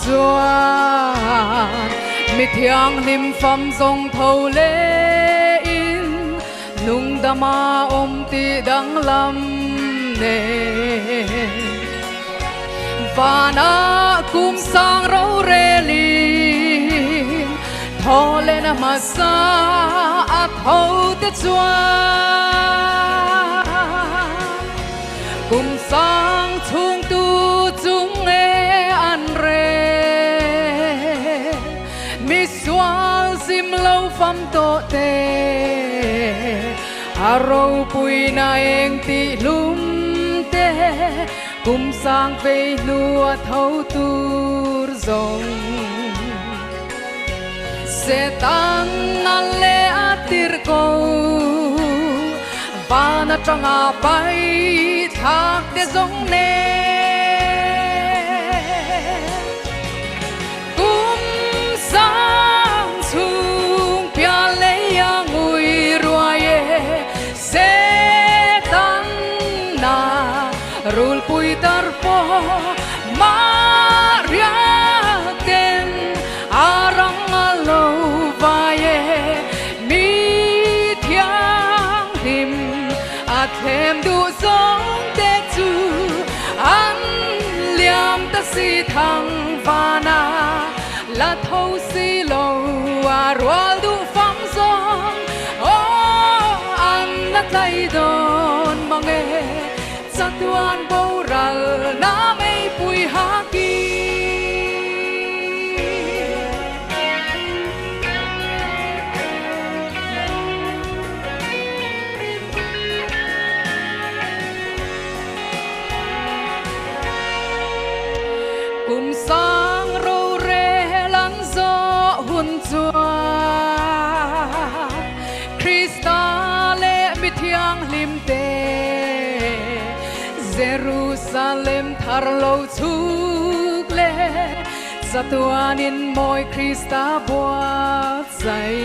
chuan mi thiang lim pham zong thâu lê in nung dama ti dang lam ne và na kum sang rau rê li thô lên mà sa a thâu te chuan kum sang chung tu chung e an re mi xoa sim lâu pham to te a râu pui na eng ti lum te kum sang về lúa thâu tur rong sẽ tăng an lệ atir ko và na trăng a bay thác để rong nè kum sang chung pia lệ a ngui ruaye sẽ tăng na rul pui tarpo maria ten arang alo vaye mi thiang lim athem du song te chu an liam ta si thang vana la thâu si lo a rual du pham song o an na tay don mange tuan bầu ra na mây bụi hạ kỳ cùng sang râu rê lăn gió hun chua Krista lệ mi thiang lim tê Jerusalem thar lâu chuk le zatuanin moi Krista boat zai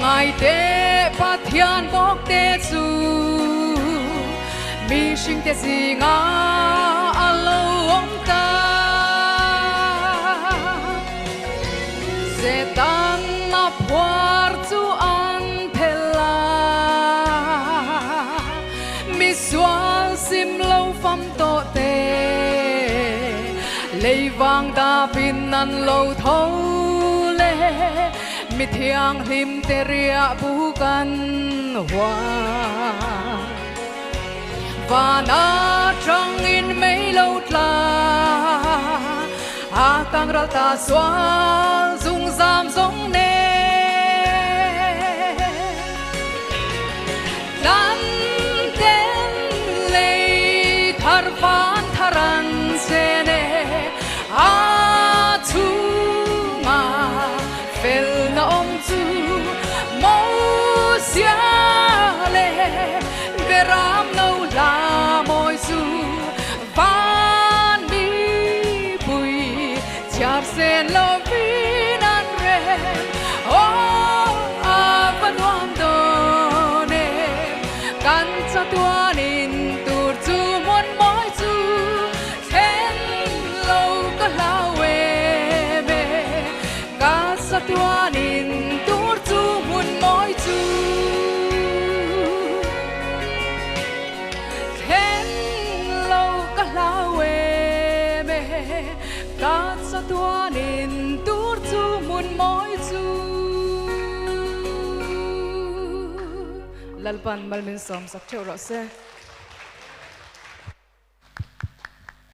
ngai te pathian bok te chu mi sing te singa alo om ta zetan na puar chu an xoa sim lâu pham to te lei vang ta pin nan lâu thâu le mi thiang lim te ria bu kan hoa và na trăng in mấy lâu tla a kang ra ta xoa dung giam giống nè Van tharan sene a chu ma fel na om chu mo sia le veram no la moi su van mi bui char sen lo vinan re o a van wam do ne kan cha tua nin tur chu tuanin tur chu mun moi chu then lâu ka lawe me ka sa tuanin tur chu mun moi chu lalpan malmin som sak theu ro se